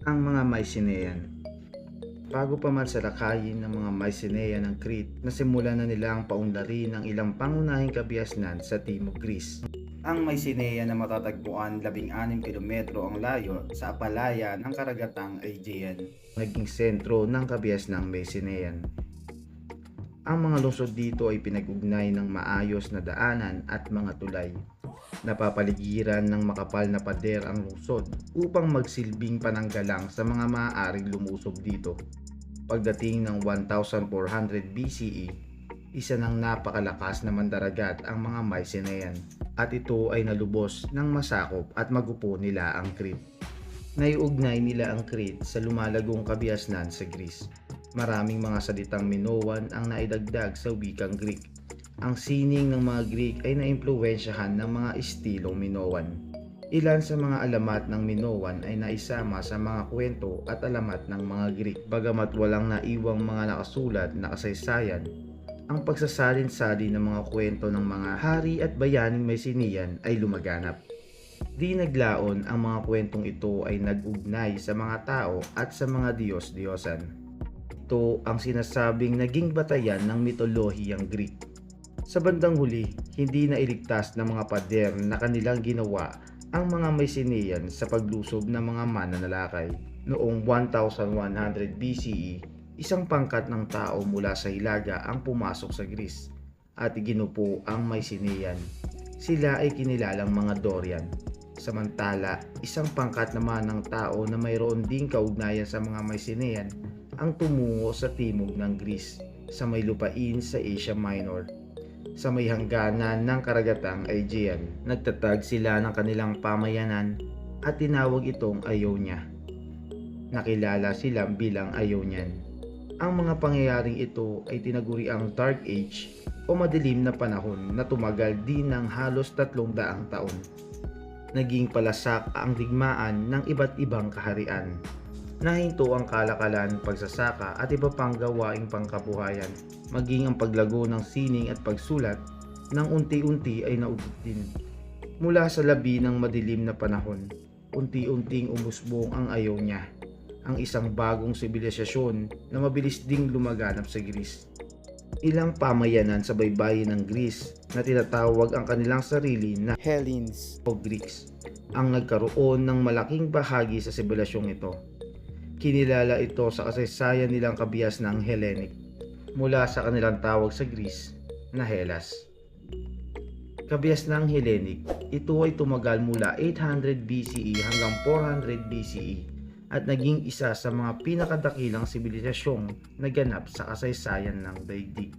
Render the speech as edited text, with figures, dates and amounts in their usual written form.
Ang mga Mycenaean. Bago pa man salakayin ng mga Mycenaean ng Crete, nasimulan na nila ang paunlarin ng ilang pangunahing kabiasnan sa Timog Greece. Ang Mycenaean na matatagpuan 16 kilometro ang layo sa apalaya ng karagatang Aegean, naging sentro ng kabiasnang Mycenaean. Ang mga lungsod dito ay pinag-ugnay ng maayos na daanan at mga tulay. Napapaligiran ng makapal na pader ang lungsod upang magsilbing pananggalang sa mga maaaring lumusog dito. Pagdating ng 1400 BCE, isa ng napakalakas na mandaragat ang mga Mycenaean at ito ay nalubos ng masakop at magupo nila ang Crete. Naiugnay nila ang Crete sa lumalagong kabiasnan sa Greece. Maraming mga salitang Minoan ang naidagdag sa wikang Greek. Ang sining ng mga Greek ay naimpluwensyahan ng mga estilong Minoan. Ilan sa mga alamat ng Minoan ay naisama sa mga kwento at alamat ng mga Greek. Bagamat walang naiwang mga nakasulat na kasaysayan, ang pagsasalin-salin ng mga kwento ng mga hari at bayaning Mycenaean ay lumaganap. Di naglaon ang mga kwentong ito ay nag-ugnay sa mga tao at sa mga Diyos-Diyosan. Ito ang sinasabing naging batayan ng mitolohiyang Greek. Sa bandang huli, hindi na iligtas ng mga pader na kanilang ginawa ang mga Mycenaean sa paglusob ng mga mananalakay. Noong 1100 BCE, isang pangkat ng tao mula sa Hilaga ang pumasok sa Greece at ginupo ang Mycenaean. Sila ay kinilalang mga Dorian. Samantala, isang pangkat naman ng tao na mayroon ding kaugnayan sa mga Mycenaean ang tumungo sa timog ng Greece sa may lupain sa Asia Minor. Sa may hangganan ng karagatang Aegean, nagtatag sila ng kanilang pamayanan at tinawag itong Ionia. Nakilala sila bilang Ionian. Ang mga pangyayaring ito ay tinaguriang Dark Age o madilim na panahon na tumagal din ng halos 300 taon. Naging palasak ang digmaan ng iba't ibang kaharian. Nahinto ang kalakalan, pagsasaka at iba pang gawaing pangkabuhayan, maging ang paglago ng sining at pagsulat nang unti-unti ay naudot din. Mula sa labi ng madilim na panahon, unti-unting umusbong ang Ionia, ang isang bagong sibilisasyon na mabilis ding lumaganap sa Greece. Ilang pamayanan sa baybayin ng Greece na tinatawag ang kanilang sarili na Hellenes o Greeks ang nagkaroon ng malaking bahagi sa sibilasyong ito. Kinilala ito sa kasaysayan nilang kabias ng Hellenic mula sa kanilang tawag sa Greece na Hellas. Kabias ng Hellenic, ito ay tumagal mula 800 BCE hanggang 400 BCE at naging isa sa mga pinakadakilang sibilisasyong naganap sa kasaysayan ng daigdig.